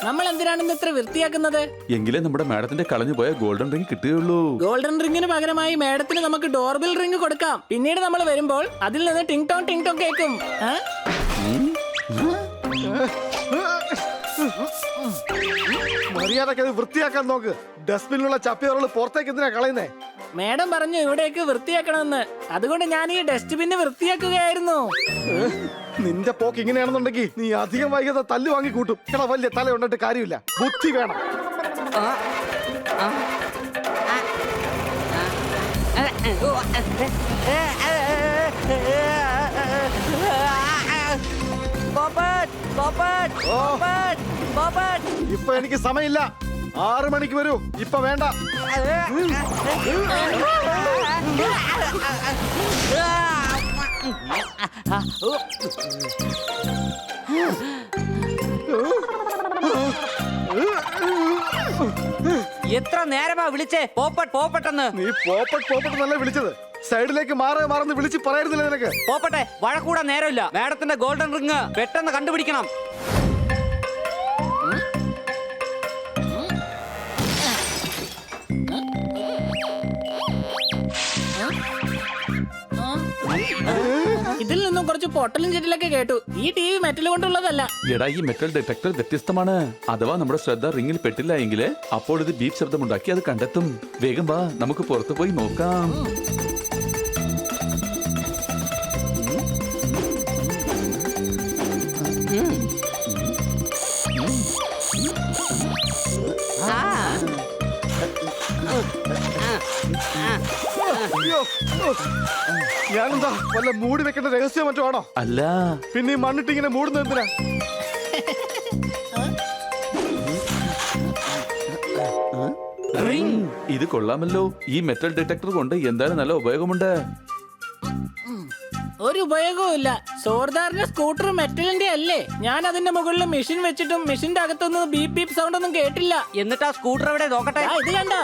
നമ്മൾ എന്തിനാണ് ഇത്ര വൃത്തിയാക്കുന്നത്? എങ്കിലേ നമ്മുടെ മാഡത്തിന്റെ കളഞ്ഞു പോയ ഗോൾഡൻ റിംഗ് കിട്ടുകയുള്ളൂ. ഗോൾഡൻ റിംഗിന് പകരമായി മാഡത്തിന് നമുക്ക് ഡോർബെൽ റിംഗ് കൊടുക്കാം. പിന്നീട് നമ്മൾ വരുമ്പോൾ അതിൽ നിന്ന് ടിങ് ടോങ് കേൾക്കും. മര്യാദക്ക് അത് വൃത്തിയാക്കാൻ നോക്ക്. ഡസ്റ്റ്ബിനിലുള്ള ചപ്പിയോറുകൾ പുറത്തേക്ക് എന്തിനാ കളയുന്നേ? മാഡം പറഞ്ഞു ഇവിടേക്ക് വൃത്തിയാക്കണമെന്ന്. അതുകൊണ്ട് ഞാൻ ഈ ഡസ്റ്റ്ബിന് വൃത്തിയാക്കുകയായിരുന്നു. നിന്റെ പോക്ക് ഇങ്ങനെയാണെന്നുണ്ടെങ്കിൽ നീ അധികം വൈകാതെ തല്ല് വാങ്ങി കൂട്ടും. എടാ വലിയ തല ഉണ്ടിട്ട് കാര്യമില്ല, ബുദ്ധി വേണം. ഇപ്പൊ എനിക്ക് സമയമില്ല. 6 മണിക്ക് വരൂ. ഇപ്പൊ വേണ്ട. എത്ര നേരമാ വിളിച്ചേ? പോപ്പട്ടെന്ന്. നീ പോപ്പട്ട് നല്ല വിളിച്ചത്. സൈഡിലേക്ക് മാറന്ന് വിളിച്ച് പറയായിരുന്നില്ല നിനക്ക്? പോപ്പട്ടെ, വഴക്കൂടാൻ നേരമില്ല. മാഡത്തിന്റെ ഗോൾഡൻ റിംഗ് പെട്ടെന്ന് കണ്ടുപിടിക്കണം. ഇതിൽ നിന്നും കുറച്ച് പൊട്ടലും ചെറ്റലൊക്കെ കേട്ടു. ഈ TV മെറ്റൽ കൊണ്ടുള്ളതല്ല. എടാ, ഈ മെറ്റൽ ഡിറ്റക്ടർ വ്യത്യസ്തമാണ്. അഥവാ നമ്മുടെ ശ്രദ്ധ റിംഗിൽ പെട്ടില്ല എങ്കിൽ അപ്പോൾ ഇത് ബീപ്പ് ശബ്ദമുണ്ടാക്കി അത് കണ്ടെത്തും. വേഗം വാ, നമുക്ക് പുറത്തു പോയി നോക്കാം. ഞാനെന്താ വല്ല മൂടി വെക്കേണ്ട രഹസ്യം മറ്റോ ആണോ? അല്ല, പിന്നെ ഈ മണ്ണിട്ട് ഇങ്ങനെ മൂടുന്നത് എന്തിനാ? ഇത് കൊള്ളാമല്ലോ. ഈ മെറ്റൽ ഡിറ്റക്ടർ കൊണ്ട് എന്തായാലും നല്ല ഉപയോഗമുണ്ട്. ഒരു ഉപയോഗവും ഇല്ല. സോർദാറിന്റെ സ്കൂട്ടർ മെറ്റലിന്റെ അല്ലേ? ഞാൻ അതിന്റെ മുകളിൽ മെഷീൻ വെച്ചിട്ടും മെഷീന്റെ അകത്തൊന്നും ബീപ് ബീപ് സൗണ്ട് ഒന്നും കേട്ടില്ല. എന്നിട്ട് ആ സ്കൂട്ടർ എവിടെ നോക്കട്ടെ? ഇത് കണ്ടോ?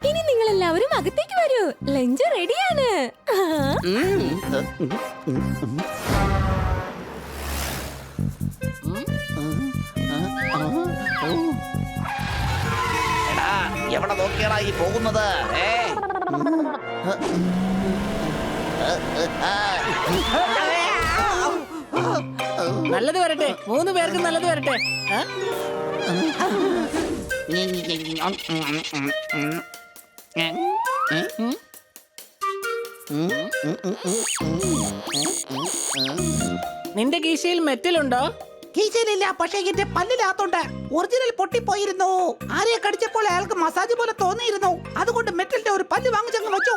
ഇനി നിങ്ങൾ എല്ലാവരും അകത്തേക്ക് വരൂ. ലഞ്ച് റെഡിയാണ്. എവിടെ നോക്കിയാടാ ഈ പോകുന്നത്? നല്ലത് വരട്ടെ. 3 പേർക്ക് നല്ലത് വരട്ടെ. നിന്റെ കീശയിൽ മെറ്റലുണ്ടോ? കീശയിലില്ല, പക്ഷേ എന്റെ പല്ലിലാത്തോണ്ട്. ഒറിജിനൽ പൊട്ടിപ്പോയിരുന്നു. ആരെയെ കടിച്ചപ്പോൾ അയാൾക്ക് മസാജ് പോലെ തോന്നിയിരുന്നു. അതുകൊണ്ട് മെറ്റലിന്റെ ഒരു പല്ല് വാങ്ങിച്ചങ്ങ് വെച്ചു.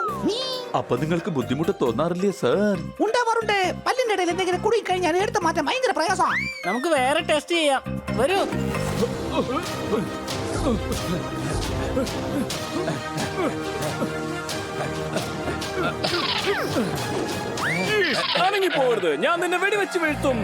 അപ്പൊ നിങ്ങൾക്ക് ബുദ്ധിമുട്ട് തോന്നാറില്ലേ സാർ? ഉണ്ടാവാറുണ്ട്. പല്ലിന്റെ ഇടയിൽ എന്തെങ്കിലും കുടുങ്ങി കഴിഞ്ഞാൽ എടുത്ത് മാറ്റാൻ ഭയങ്കര പ്രയാസമാണ്. നമുക്ക് വേറെ ടെസ്റ്റ് ചെയ്യാം. വരൂ. അനങ്ങി പോകരുത്, ഞാൻ നിന്നെ വെടിവെച്ച് വീഴ്ത്തും.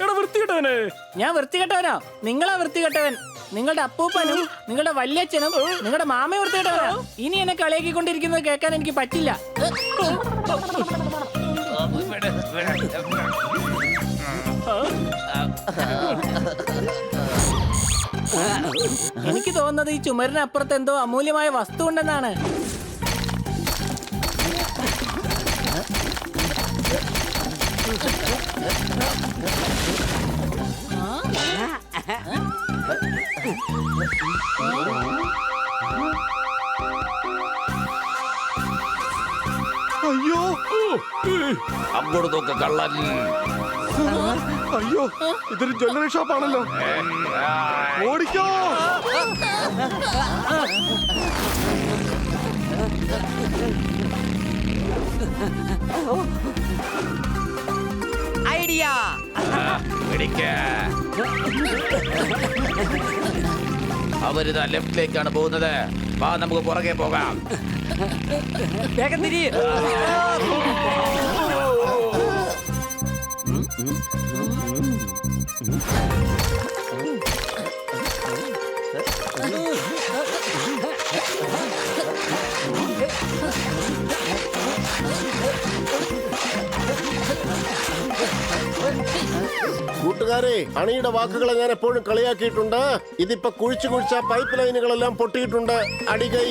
എടാ വൃത്തികെട്ടവനെ. ഞാൻ വൃത്തികെട്ടവനോ? നിങ്ങളാ വൃത്തികെട്ടവൻ. നിങ്ങളുടെ അപ്പൂപ്പനും നിങ്ങളുടെ വല്യച്ഛനും നിങ്ങളുടെ മാമയും വൃത്തികെട്ടവനോ? ഇനി എന്നെ കളിയാക്കിക്കൊണ്ടിരിക്കുന്നത് കേൾക്കാൻ എനിക്ക് പറ്റില്ല. എനിക്ക് തോന്നുന്നത് ഈ ചുമരിനപ്പുറത്ത് എന്തോ അമൂല്യമായ വസ്തു ഉണ്ടെന്നാണ്. അയ്യോ, അങ്ങോട്ട് നോക്ക് കള്ളൻ. അയ്യോ, ഇതൊരു ജ്വല്ലറി ഷോപ്പാണല്ലോ. ഓടിക്കോ. ഐഡിയ. അവരിതാ ലെഫ്റ്റിലേക്കാണ് പോകുന്നത്. വാ, നമുക്ക് പുറകെ പോകാം. വേഗം തിരി. കൂട്ടുകാരെ, അണിയുടെ വാക്കുകളെ ഞാൻ എപ്പോഴും കളിയാക്കിയിട്ടുണ്ട്. ഇതിപ്പോ കുഴിച്ച പൈപ്പ് ലൈനുകളെല്ലാം പൊട്ടിയിട്ടുണ്ട്. അടികൈ.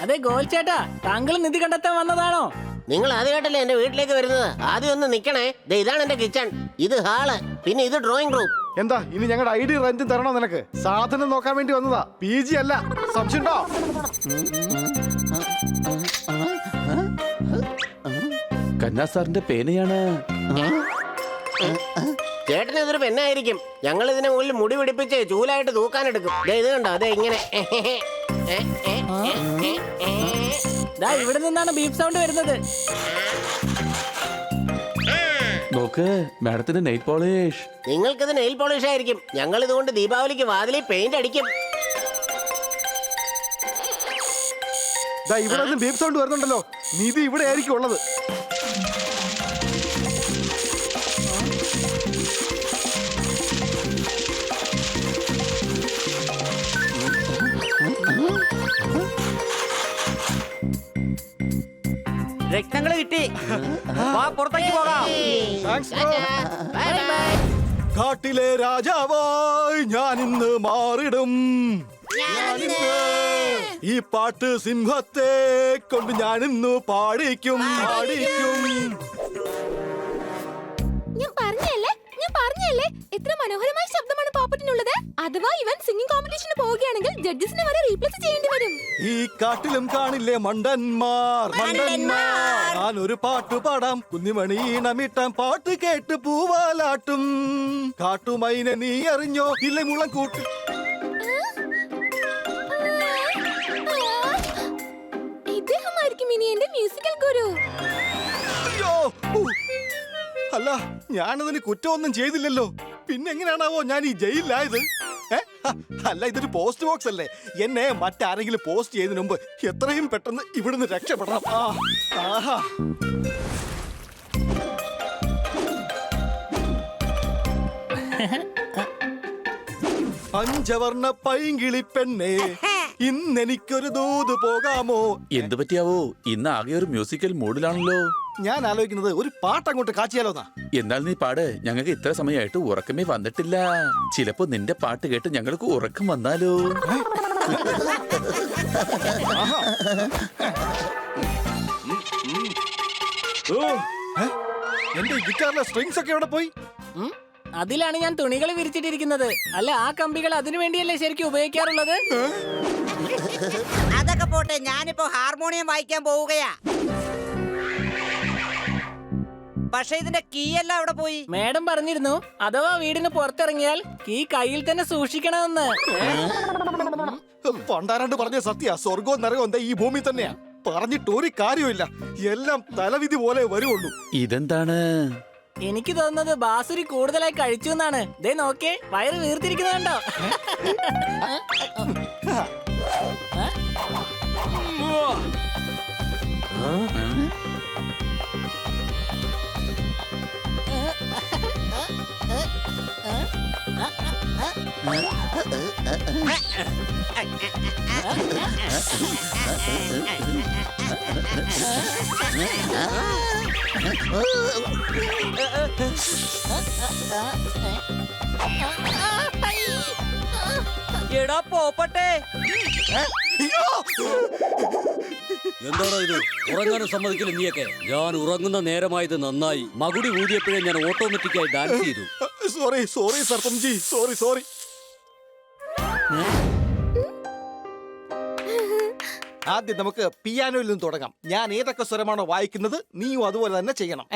അതെ ഗോൾ ചേട്ടാ, താങ്കൾ നിധി കണ്ടെത്താൻ വന്നതാണോ? നിങ്ങൾ ആദ്യമായിട്ടല്ലേ എന്റെ വീട്ടിലേക്ക് വരുന്നത്? ആദ്യം ഒന്ന് നിക്കണേ. ദേ ഇതാണ് എന്റെ കിച്ചൺ, ഇത് ഹാള്, പിന്നെ ഇത് ഡ്രോയിങ് റൂം. എന്താ ഇനി ഞങ്ങളുടെ ഐ ഡി റെന്റും തരണോ നിനക്ക്? സാധനം നോക്കാൻ വേണ്ടി വന്നതാ, PG അല്ല. സംശയമുണ്ടോ? കന്നാ സാറിന്റെ പേനയാണ്. ചേട്ടന് ഇതൊരു പെണ്ണായിരിക്കും. ഞങ്ങൾ ഇതിനെ മുകളിൽ മുടി പിടിപ്പിച്ച് ചൂലായിട്ട് തൂക്കാനെടുക്കും. ദേ ഇത് കണ്ടോ, അതെ ഇങ്ങനെ. ദാ ഇവിടെ നിന്നാണ് ബീപ്പ് സൗണ്ട് വരുന്നത്. നോക്ക്, മാഡത്തിന്റെ നെയിൽ പോളിഷ്. നിങ്ങൾക്കിത് നെയിൽ പോളിഷ് ആയിരിക്കും. ഞങ്ങൾ ഇതുകൊണ്ട് ദീപാവലിക്ക് വാതിലിൽ പെയിന്റ് അടിക്കും. ദാ ഇവിടെ നിന്ന് ബീപ്പ് സൗണ്ട് വരുന്നുണ്ടല്ലോ. നിധി ഇവിടെ ആയിരിക്കും ഉള്ളത്. രക്തങ്ങള് കിട്ടി. വാ, പുറത്തേക്ക് പോകാം. Thanks, bro. Bye bye. കാട്ടിലെ രാജാവായി ഞാൻ ഇന്ന് മാറിടും. ഈ പാട്ട് സിംഹത്തെ കൊണ്ട് ഞാൻ ഇന്ന് പാടിക്കും. ഞാൻ പറഞ്ഞല്ലേ എത്ര മനോഹരമായ ശബ്ദമാണ് പോപ്പറ്റിനുള്ളത്. അഥവാ ഇവൻ സിംഗിങ് കോമ്പറ്റീഷന് പോവുകയാണെങ്കിൽ ജഡ്ജസിനെ വരെ റീപ്ലേസ് ചെയ്യേണ്ടി വരും. ഈ കാട്ടിലും കാണില്ലേ മണ്ടന്മാർ. ഞാൻ ഒരു പാട്ട് പാടാം, കുഞ്ഞിമണി ഈണമിട്ടാം, പാട്ട് കേട്ട് പൂവാലാട്ടും. കാട്ടുമൈനെ നീ അറിഞ്ഞോ? ഇല്ലേ മുളം കൂട്ടി. ഇദ്ദേഹമായിരിക്കും ഇനി എന്റെ മ്യൂസിക്കൽ ഗുരു. അയ്യോ, അല്ല ഞാനതിന് കുറ്റമൊന്നും ചെയ്തില്ലല്ലോ. പിന്നെ എങ്ങനെയാണാവോ ഞാൻ ഈ ജയിലിലായത്? അല്ല, ഇതൊരു പോസ്റ്റ് ബോക്സ് അല്ലേ? എന്നെ മറ്റാരെങ്കിലും പോസ്റ്റ് ചെയ്തതിനു മുമ്പ് എത്രയും പെട്ടെന്ന് ഇവിടുന്ന് രക്ഷപ്പെടണം. ആഹാ. പഞ്ചവർണ്ണ പൈങ്കിളി പെണ്ണേ, ഇന്നെനിക്കൊരു ദൂത് പോകാമോ? എന്തു പറ്റിയാവോ? ഇന്ന് ആകെ ഒരു മ്യൂസിക്കൽ മൂഡിലാണല്ലോ. ഞാൻ ആലോചിക്കുന്നത് ഒരു പാട്ട് അങ്ങോട്ട് കാച്ചിയാലോന്നാ. എന്നാൽ നീ പാട്. ഞങ്ങൾക്ക് ഇത്ര സമയമായിട്ട് ഉറക്കമേ വന്നിട്ടില്ല. ചിലപ്പോ നിന്റെ പാട്ട് കേട്ട് ഞങ്ങൾക്ക് ഉറക്കം വന്നാലോ? എന്റെ ഗിറ്റാറിലെ സ്ട്രിങ്സ് ഒക്കെ എവിടെ പോയി? അതിലാണ് ഞാൻ തുണികൾ വിരിച്ചിട്ടിരിക്കുന്നത്. അല്ല, ആ കമ്പികൾ അതിനു വേണ്ടിയല്ലേ ശരിക്കും ഉപയോഗിക്കാറുള്ളത്? അതൊക്കെ പോട്ടെ, ഞാനിപ്പോ ഹാർമോണിയം വായിക്കാൻ പോവുകയാ. പക്ഷെ ഇതിന്റെ കീ എല്ലാം അവിടെ പോയി. മേഡം പറഞ്ഞിരുന്നു, അഥവാ വീടിന് പുറത്തിറങ്ങിയാൽ കീ കയ്യിൽ തന്നെ സൂക്ഷിക്കണമെന്ന്. പണ്ടാരാണ്ട് പറഞ്ഞ സത്യ. സ്വർഗവും നരകവും എന്താ ഈ ഭൂമി തന്നെയാ. പറഞ്ഞിട്ട് ഒരു കാര്യമില്ല, എല്ലാം തലവിധി പോലെ വരുള്ളൂ. ഇതെന്താണ്? എനിക്ക് തോന്നുന്നത് ബാസുരി കൂടുതലായി കഴിച്ചു എന്നാണ്. ദേ നോക്കേ, വയറ് വീർത്തിരിക്കുന്നുണ്ടോ? എടാ പോപ്പട്ടെ, എന്താണോ ഇത്? ഉറങ്ങാനും സമ്മതിക്കില്ല നീയൊക്കെ. ഞാൻ ഉറങ്ങുന്ന നേരമായത് നന്നായി. മകുടി ഊതിയപ്പോഴേ ഞാൻ ഓട്ടോമാറ്റിക്കായി ഡാൻസ് ചെയ്തു. സോറി സർപ്പംജി, സോറി. ആദ്യം നമുക്ക് പിയാനോയിൽ നിന്ന് തുടങ്ങാം. ഞാൻ ഏതൊക്കെ സ്വരമാണോ വായിക്കുന്നത് നീയും അതുപോലെ തന്നെ ചെയ്യണം.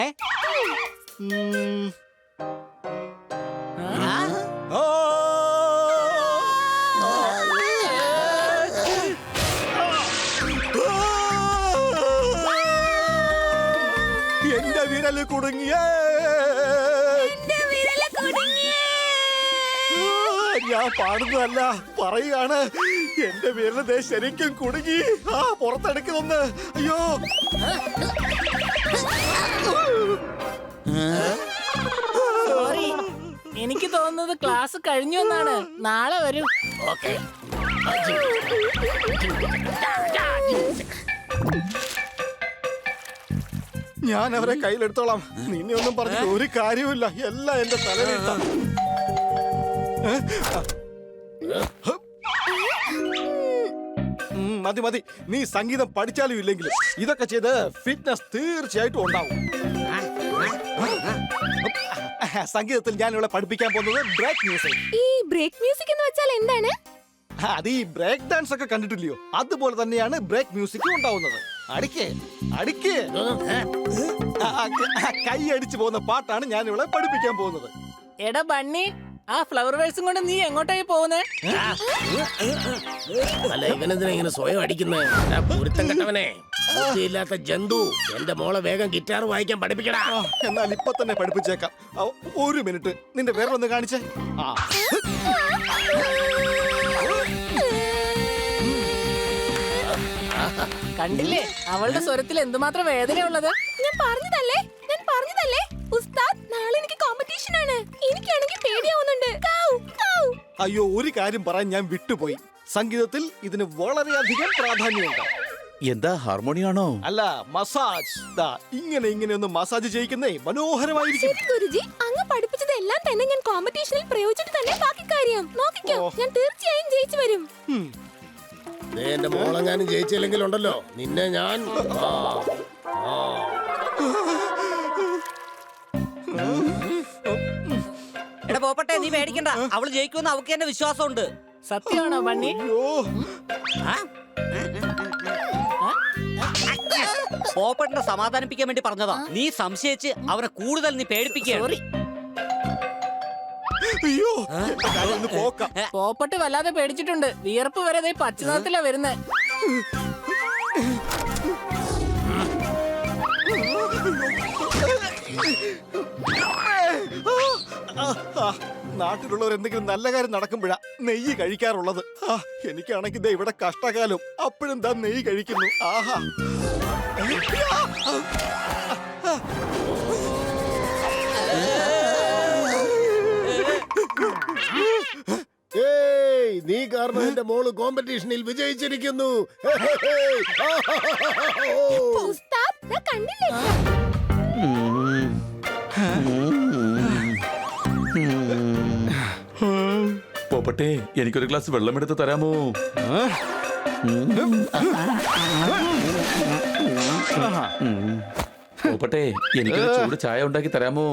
എന്റെ വിരല് കുടുങ്ങിയേ. ഞാൻ പാടുന്നതല്ല, പറയുകയാണ്. എന്റെ വിരല് ശരിക്കും കുടുങ്ങി. പുറത്തെടുക്കുന്നൊന്ന്. അയ്യോ, സോറി, എനിക്ക് തോന്നുന്നത് ക്ലാസ് കഴിഞ്ഞു എന്നാണ്. നാളെ വരൂ. ഞാൻ അവരെ കയ്യിലെടുത്തോളാം. നിന്നെ ഒന്നും പറഞ്ഞിട്ട് ഒരു കാര്യവുമില്ല. എല്ലാം എന്റെ തലയിലിട്ട. മതി മതി. നീ സംഗീതം പഠിച്ചാലും ഇല്ലെങ്കിലും ഇതൊക്കെ ചെയ്ത് ഫിറ്റ്നസ് തീർച്ചയായിട്ടും ഉണ്ടാവും. സംഗീതത്തിൽ ഞാൻ ഇവിടെ പഠിപ്പിക്കാൻ പോകുന്നത് ബ്രേക്ക് മ്യൂസിക്. ഈ ബ്രേക്ക് മ്യൂസിക് എന്ന് വെച്ചാൽ എന്താണ്? അത് ഈ ബ്രേക്ക് ഡാൻസ് ഒക്കെ കണ്ടിട്ടില്ലയോ? അതുപോലെ തന്നെയാണ് ബ്രേക്ക് മ്യൂസിക് ഉണ്ടാവുന്നത്. അടിക്ക് അടിക്ക്. കൈ അടിച്ചു പോകുന്ന പാട്ടാണ് ഞാൻ ഇവിടെ പഠിപ്പിക്കാൻ പോകുന്നത്. എടാ ബണ്ണി, ആ ഫ്ലവർ വേഴ്സും കൊണ്ട് നീ എങ്ങോട്ടായി പോകുന്നേ? അല്ല, ഇവനെന്തിനാ ഇങ്ങനെ സ്വയം അടിക്കുന്നേ? പൊരുത്തം കെട്ടവനെ, ബുദ്ധിയില്ലാത്ത ജന്തു. എന്റെ മോളെ വേഗം ഗിറ്റാർ വായിക്കാൻ പഠിപ്പിക്കടാ. എന്നാൽ ഇപ്പൊ തന്നെ പഠിപ്പിച്ചേക്കാം. ഒരു മിനിറ്റ്, നിന്റെ വിരലൊന്ന് കാണിച്ചേ. കണ്ടില്ലേ അവളുടെ സ്വരത്തിൽ എന്തുമാത്രം വേദനയുള്ളത്? ഞാൻ പറഞ്ഞതല്ലേ ഉസ്താദ്, നാളെ എനിക്ക് കോമ്പറ്റീഷൻ ആണ്. എനിക്കാണെങ്കിൽ പേടിയാവുന്നുണ്ട്. കൗ, കൗ. അയ്യോ, ഒരു കാര്യം പറയാൻ ഞാൻ വിട്ടുപോയി. സംഗീതത്തിൽ ഇതിന് വളരെയധികം പ്രാധാന്യമുണ്ട്. എന്താ ഹാർമോണിയാണോ? അല്ല, മസാജ്. ഇങ്ങനെ ഒന്ന് മസാജ് ചെയ്യിക്കുന്നേ മനോഹരമായിരിക്കും. ശരി ഗുരുജി, അങ്ങ് പഠിപ്പിച്ചതെല്ലാം തന്നെ ഞാൻ കോമ്പറ്റീഷനിൽ പ്രയോഗിച്ചിട്ട് തന്നെ ബാക്കി കാര്യം നോക്കിക്കോ. ഞാൻ തീർച്ചയായും ജയിച്ചു വരും. എന്റെ മോളെങ്ങാനും ജയിച്ചില്ലെങ്കിലുണ്ടല്ലോ നിന്നെ ഞാൻ. എടാ പോപ്പട്ടെ, നീ പേടിക്കണ്ട. അവള് ജയിക്കുമെന്ന് അവൾക്ക് എന്നെ വിശ്വാസമുണ്ട്. സത്യമാണോ ബണ്ണി? പോപ്പട്ടിനെ സമാധാനിപ്പിക്കാൻ വേണ്ടി പറഞ്ഞതാ. നീ സംശയിച്ച് അവനെ കൂടുതൽ നീ പേടിപ്പിക്കുകയാണ്. അയ്യോ, എന്റെ കാര്യം ഒന്ന് പോക്കാം. പോപ്പട്ട് വല്ലാതെ പേടിച്ചിട്ടുണ്ട്. വിയർപ്പ് വരെ ദേ പച്ചനിറത്തിലാ വരുന്നേ. നാട്ടിലുള്ളവർ എന്തെങ്കിലും നല്ല കാര്യം നടക്കുമ്പോഴാ നെയ്യ് കഴിക്കാറുള്ളത്. എനിക്കാണെങ്കിൽ ദേ ഇവിടെ കഷ്ടകാലം, അപ്പോഴും താൻ നെയ്യ് കഴിക്കുന്നു. ആഹാ. ഏയ്, നീ കാരണം എന്റെ മോള് കോമ്പറ്റീഷനിൽ വിജയിച്ചിരിക്കുന്നു. ഉസ്താദ്, ദാ കണ്ടില്ലേ? പോപ്പട്ടെ, എനിക്കൊരു ഗ്ലാസ് വെള്ളം എടുത്ത് തരാമോ? പോപ്പട്ടെ, എനിക്കൊരു ചൂട് ചായ ഉണ്ടാക്കി തരാമോ?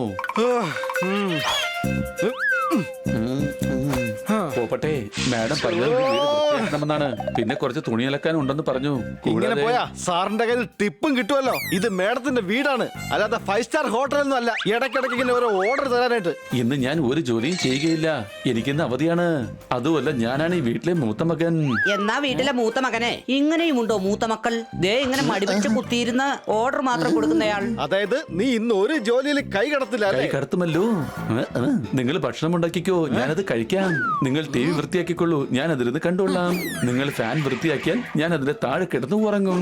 പോപ്പട്ടെ, മാഡം പറഞ്ഞത് വീട് വൃത്തിയാക്കണമെന്നാണ്. പിന്നെ കുറച്ച് തുണി അലക്കാൻ ഉണ്ടെന്ന് പറഞ്ഞു. ഇങ്ങനെ പോയാ സാറിന്റെ കയ്യിൽ ടിപ്പും കിട്ടുമല്ലോ. ഇത് മേഡത്തിന്റെ വീടാണ്, അല്ലാതെ 5 സ്റ്റാർ ഹോട്ടലൊന്നും അല്ല. ഇടയ്ക്കിടയ്ക്ക് ഇങ്ങനെ ഓരോ ഓർഡർ തരാനായിട്ട്. ഇന്ന് ഞാൻ ഒരു ജോലിയും ചെയ്യുകയില്ല. എനിക്കിന്ന് അവധിയാണ്. അതുമല്ല, ഞാനാണ് ഈ വീട്ടിലെ മൂത്ത മകൻ. എന്നാ വീട്ടിലെ മൂത്ത മകനെ ഇങ്ങനെയും ഉണ്ടോ മൂത്ത മക്കൾ? ദേ ഇങ്ങനെ മടിപിടിച്ച് കുത്തിയിരുന്ന് ഓർഡർ മാത്രം കൊടുക്കുന്നയാൾ. അതായത് നീ ഇന്ന് ഒരു ജോലിയിൽ കൈ കടത്തില്ല. കൈ കടത്തുമല്ലോ. നിങ്ങൾ ഭക്ഷണം ഉണ്ടാക്കിക്കോ, ഞാനത് കഴിക്കാം. നിങ്ങൾ TV വൃത്തിയാക്കിക്കൊള്ളൂ, ഞാൻ അതിരുന്ന് കണ്ടോളാം. നിങ്ങൾ ഫാൻ വൃത്തിയാക്കിയാൽ ഞാൻ അതിന്റെ താഴെ കിടന്ന് ഉറങ്ങും.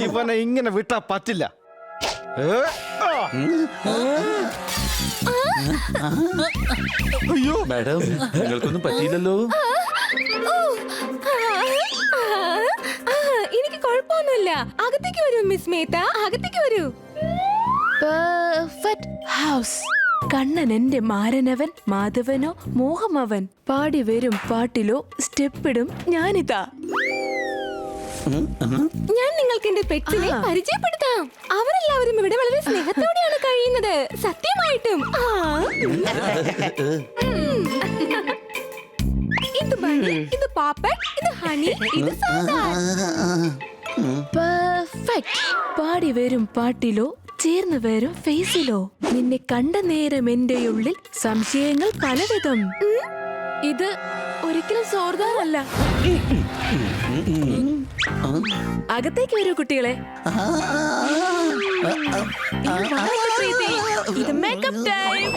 ഇവനെ ഇങ്ങനെ വിട്ടാ പറ്റില്ല. അയ്യോ മാഡം, നിങ്ങൾക്കൊന്നും പറ്റിയില്ലല്ലോ. എനിക്ക് കുഴപ്പമൊന്നുമില്ല. അകത്തേക്ക് വരൂ മിസ് മേത്ത, അകത്തേക്ക് വരൂ. Perfect house. കണ്ണൻ എന്റെ മാരനവൻ, മാധവനോ മോഹമവൻ. പാടി വരും പാട്ടിലോ സ്റ്റെപ്പിടും ഞാനിതാ. ഞാൻ നിങ്ങൾക്ക് എന്റെ പെറ്റ്സിനെ പരിചയപ്പെടുത്താം. അവരെല്ലാവരും ഇവിടെ വളരെ സ്നേഹത്തോടെയാണ് കഴിയുന്നത്. സത്യമായിട്ടും. ഇത് ബണ്ണി, ഇത് പാപ്പൻ, ഇത് ഹണി, ഇത് സാഗർ. പെർഫെക്റ്റ്. പാടി വരും പാട്ടിലോ ചേർന്ന് വരും ഫേസിലോ. നിന്നെ കണ്ട നേരം എന്റെ ഉള്ളിൽ സംശയങ്ങൾ പലവിധം. ഇത് ഒരിക്കലും സോർദാറല്ല. അകത്തേക്ക് വരൂ കുട്ടികളെ. ഇത് മേക്കപ്പ് ടൈം.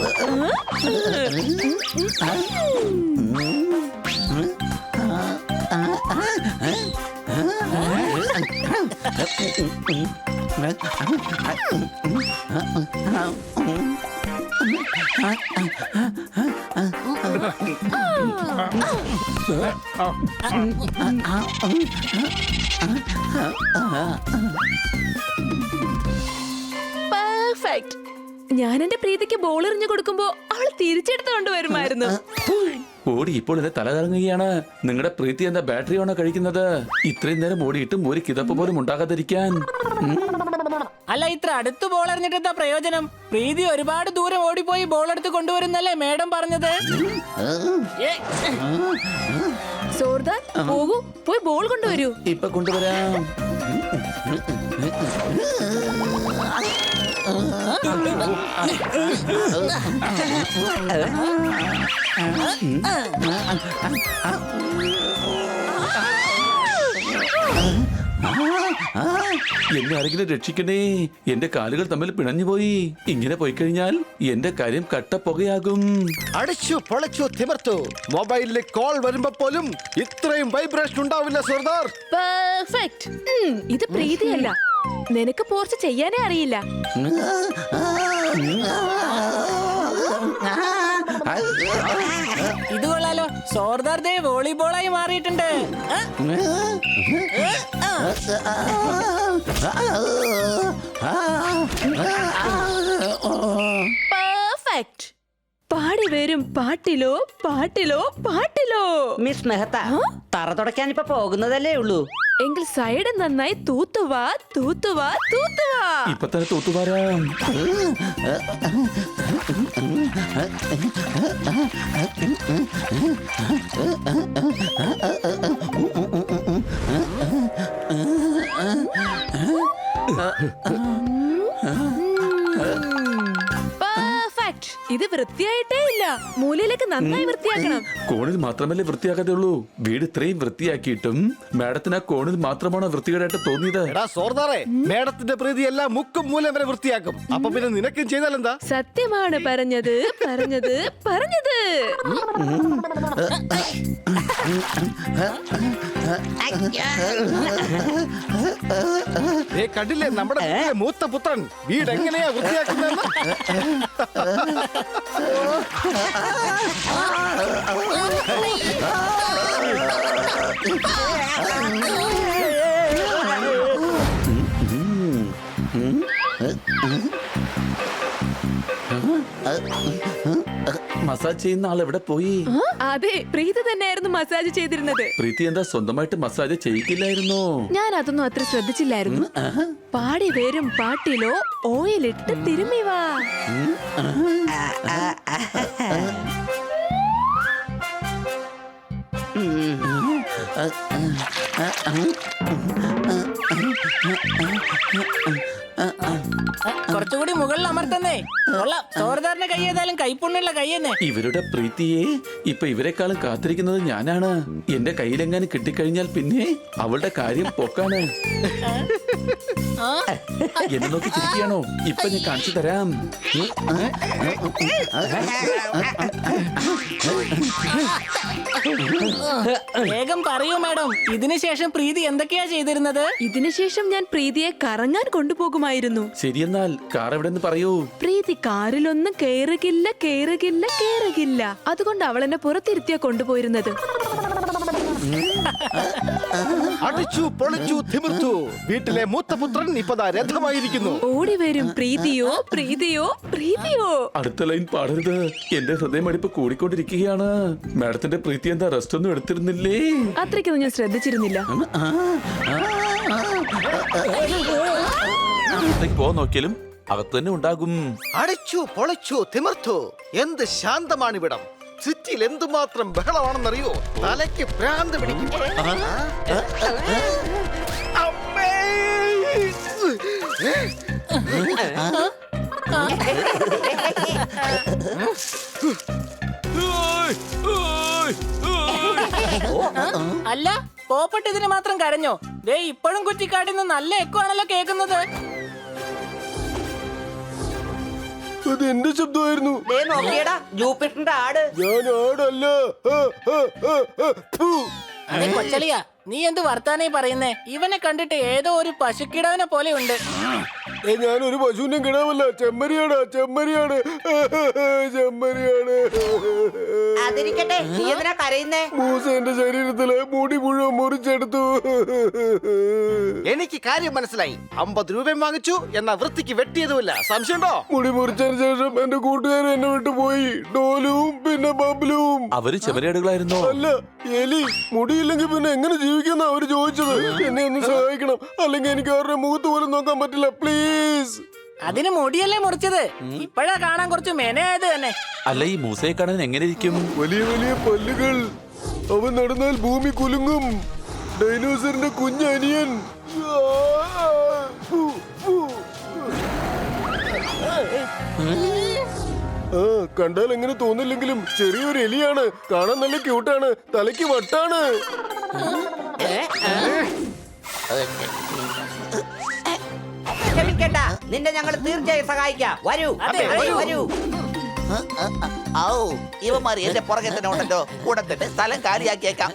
പെർഫെക്റ്റ്. ഞാൻ എന്റെ പ്രീതിക്ക് ബോൾ എറിഞ്ഞു കൊടുക്കുമ്പോ അവള് തിരിച്ചെടുത്ത് കൊണ്ടുവരുമായിരുന്നു. ഓടി ഇപ്പോൾ എന്റെ തല കറങ്ങുകയാണ്. നിങ്ങളുടെ പ്രീതി എന്താ ബാറ്ററി ആണോ കഴിക്കുന്നത്? ഇത്രയും നേരം ഓടിയിട്ടും ഒരു കിതപ്പ് പോലും ഉണ്ടാകാതിരിക്കാൻ. അല്ല, ഇത്ര അടുത്ത് ബോൾ എറിഞ്ഞിട്ട് എന്താ പ്രയോജനം? പ്രീതി ഒരുപാട് ദൂരം ഓടിപ്പോയി ബോൾ എടുത്ത് കൊണ്ടുവരുന്നല്ലേ മേഡം പറഞ്ഞത്? സോർദാർ, പോകൂ, പോയി ബോൾ കൊണ്ടുവരൂ. ഇപ്പൊ കൊണ്ടുവരാം. എന്നെ ആരെങ്കിലും രക്ഷിക്കണേ. എന്റെ കാലുകൾ തമ്മിൽ പിണഞ്ഞുപോയി. ഇങ്ങനെ പോയി കഴിഞ്ഞാൽ എന്റെ കാര്യം കട്ടപ്പുകയാകും. അടിച്ചു പൊളിച്ചു തിമർത്തു. മൊബൈലിൽ കോൾ വരുമ്പോ പോലും ഇത്രയും വൈബ്രേഷൻ ഉണ്ടാവില്ല സർദാർ. പെർഫെക്റ്റ്. ഇത് പ്രീതിയല്ല. നിനക്ക് പോർച്ച് ചെയ്യാനേ അറിയില്ല. ഇത് കൊള്ളാലോ, സോർദാർ ദേ വോളിബോളായി മാറിയിട്ടുണ്ട്. പെർഫെക്റ്റ്. പാടി വരും പാട്ടിലോ പാട്ടിലോ പാട്ടിലോ. മിസ് മെഹത്ത, തറ തുടയ്ക്കാൻ ഇപ്പൊ പോകുന്നതല്ലേ ഉള്ളൂ. എങ്കിൽ സൈഡ് നന്നായി തൂത്തുവാ തൂത്തുവാ തൂത്തുവാ. ഇപ്പൊ തന്നെ തൂത്തുവാരാം. പെർഫെക്റ്റ്. ഇത് വൃത്തിയായിട്ടേ ഇല്ല. മൂലയിലേക്ക് നന്നായി വൃത്തിയാക്കണം. കോണിൽ മാത്രമല്ലേ വൃത്തിയാക്കാതെ ഉള്ളൂ. വീട് ഇത്രയും വൃത്തിയാക്കിയിട്ടും മാഡത്തിന് ആ കോണിൽ മാത്രമാണോ വൃത്തികേടായിട്ട് തോന്നിയത്? എടാ സോർദാറെ, മേഡത്തിന്റെ പ്രീതി എല്ലാം മുക്കും മൂലം വരെ വൃത്തിയാക്കും. അപ്പൊ പിന്നെ നിനക്കും ചെയ്താൽ എന്താ? സത്യമാണ് പറഞ്ഞത് പറഞ്ഞത് പറഞ്ഞത്. കണ്ടില്ലേ നമ്മുടെ മൂത്ത പുത്രൻ വീട് എങ്ങനെയാ വൃത്തിയാക്കുന്നതെന്ന്? മസാജ് ചെയ്യുന്ന ആൾ എവിടെ പോയി? അതെ, പ്രീതി തന്നെയായിരുന്നു മസാജ് ചെയ്തിരുന്നത്. പ്രീതി എന്താ സ്വന്തമായിട്ട് മസാജ് ചെയ്യിക്കില്ലായിരുന്നോ? ഞാൻ അതൊന്നും അത്ര ശ്രദ്ധിച്ചില്ലായിരുന്നു. പാടി വരും പാട്ടിലോ ഓയിലിട്ട് തിരുമ്മി വാ. കുറച്ചുകൂടി മുകളിൽ അമർത്തന്നേ. കൊള്ളാം, സോർദാറിന്റെ കൈ ഏതായാലും കൈപ്പുണ്യുള്ള കൈയെന്നെ. ഇവരുടെ പ്രീതിയെ ഇപ്പൊ ഇവരെക്കാളും കാത്തിരിക്കുന്നത് ഞാനാണ്. എന്റെ കയ്യിലെങ്ങാനും കിട്ടിക്കഴിഞ്ഞാൽ പിന്നെ അവളുടെ കാര്യം പൊക്കാണ്. എന്നെ നോക്കി ചിരിക്കുകയാണോ? ഇപ്പൊ ഞാൻ കാണിച്ചു തരാം. വേഗം പറയൂ മാഡം, ഇതിനുശേഷം പ്രീതി എന്തൊക്കെയാ ചെയ്തിരുന്നത്? ഇതിനുശേഷം ഞാൻ പ്രീതിയെ കറങ്ങാൻ കൊണ്ടുപോകുമായിരുന്നു. ശരിയെന്നാൽ കാർ എവിടെന്ന് പറയൂ. പ്രീതി കാറിലൊന്നും കേറുകില്ല കേറുകില്ല കേറുകില്ല. അതുകൊണ്ട് അവൾ എന്നെ പുറത്തിരുത്തിയാ കൊണ്ടുപോയിരുന്നത്. അടിച്ചു പൊളിച്ചു തിമിർത്തു. വീട്ടിലെ മൂത്ത പുത്രൻ ഇപ്പതാ രഥമായിരിക്കുന്നു. ഓടി വരും പ്രീതിയോ പ്രീതിയോ പ്രീതിയോ. അടുത്ത ലൈൻ പാടരുത്. എന്റെ ഹൃദയമടിപ്പ് കൂടിക്കൊണ്ടിരിക്കുകയാണ്. മാഡത്തിന്റെ പ്രീതി എന്താ റെസ്റ്റ് ഒന്നും എടുത്തിരുന്നില്ലേ? അത്രയ്ക്കൊന്നും ഞാൻ ശ്രദ്ധിച്ചിരുന്നില്ല. പോ നോക്കിയാലും അകത്ത് തന്നെ ഉണ്ടാകും. അടിച്ചു പൊളിച്ചു തിമിർത്തു. എന്ത് ശാന്തമാണിവിടം. സിറ്റിയിൽ എന്തുമാത്രം ബഹളമാണെന്നറിയോ? തലയ്ക്ക് ഭ്രാന്ത് പിടിക്കും. അമ്മേ! അല്ല, പോപ്പട്ട് ഇതിന് മാത്രം കരഞ്ഞോ? ദേ ഇപ്പോഴും കുറ്റിക്കാട്ടിന്ന് നല്ല എക്കോ ആണല്ലോ കേൾക്കുന്നത്. അത് എന്റെ ശബ്ദമായിരുന്നു. നോക്കിയടാ, ജൂപ്പിറ്ററിന്റെ ആട്. ഞാൻ ആടല്ല. അതെ കൊച്ചളിയാ, നീ എന്ത് വർത്താനേ പറയുന്നേ? ഇവനെ കണ്ടിട്ട് ഏതോ ഒരു പശുക്കിടവനെ പോലെ ഉണ്ട്. ഞാനൊരു പശുവിനെ കിടാവല്ല, ചെമ്മരിയാണ് ചെമ്മരിയാണ് ചെമ്മരിയാണ്. അതിരിക്കട്ടെ, നീ എന്തിനാ കരയുന്നേ? മൂസ എന്റെ ശരീരത്തിലെ മുടി മുഴുവൻ മുറിച്ചെടുത്തു. എനിക്ക് കാര്യം മനസ്സിലായി. 50 രൂപയും വാങ്ങിച്ചു, എന്നാ വൃത്തിക്ക് വെട്ടിയതുമില്ല. സംശയമുണ്ടോ? മുടി മുറിച്ചതിന് ശേഷം എന്റെ കൂട്ടുകാരൻ എന്നെ വിട്ടുപോയി. ഡോലും പിന്നെ ബബ്ലുവും. അവര് ചെമരേടുകളായിരുന്നോ? അല്ല, എലി. മുടിയില്ലെങ്കിൽ പിന്നെ എങ്ങനെ ജീവിക്കുന്ന അവര് ചോദിച്ചത്. എന്നെ ഒന്ന് സഹായിക്കണം, അല്ലെങ്കിൽ എനിക്ക് അവരുടെ മുഖത്ത് പോലും നോക്കാൻ പറ്റില്ല. പ്ലീസ്. അതിന് മുടിയല്ലേ മുറിച്ചത്? ഇപ്പോഴാ കാണാൻ കുറച്ച് മെനയായത് തന്നെ. അല്ല, ഈ മൂസയെ കാണാൻ എങ്ങനെ ഇരിക്കും? വലിയ വലിയ പല്ലുകൾ. അവൻ നടന്നാൽ ഭൂമി കുലുങ്ങും. ഡൈനോസറിന്റെ കുഞ്ഞനിയൻ. കണ്ടാൽ എങ്ങനെ തോന്നില്ലെങ്കിലും ചെറിയൊരു എലിയാണ്. കാണാൻ നല്ല ക്യൂട്ടാണ്. തലയ്ക്ക് വട്ടാണ്. ക്ഷമിക്കണ്ട, നിന്നെ ഞങ്ങൾ തീർച്ചയായും സഹായിക്കാം. വരൂ, വരൂ. ഇവന്മാർ എന്റെ പുറകെ തന്നെ ഉണ്ടല്ലോ. കൂടെ തന്നെ സ്ഥലം കാലിയാക്കിയേക്കാം.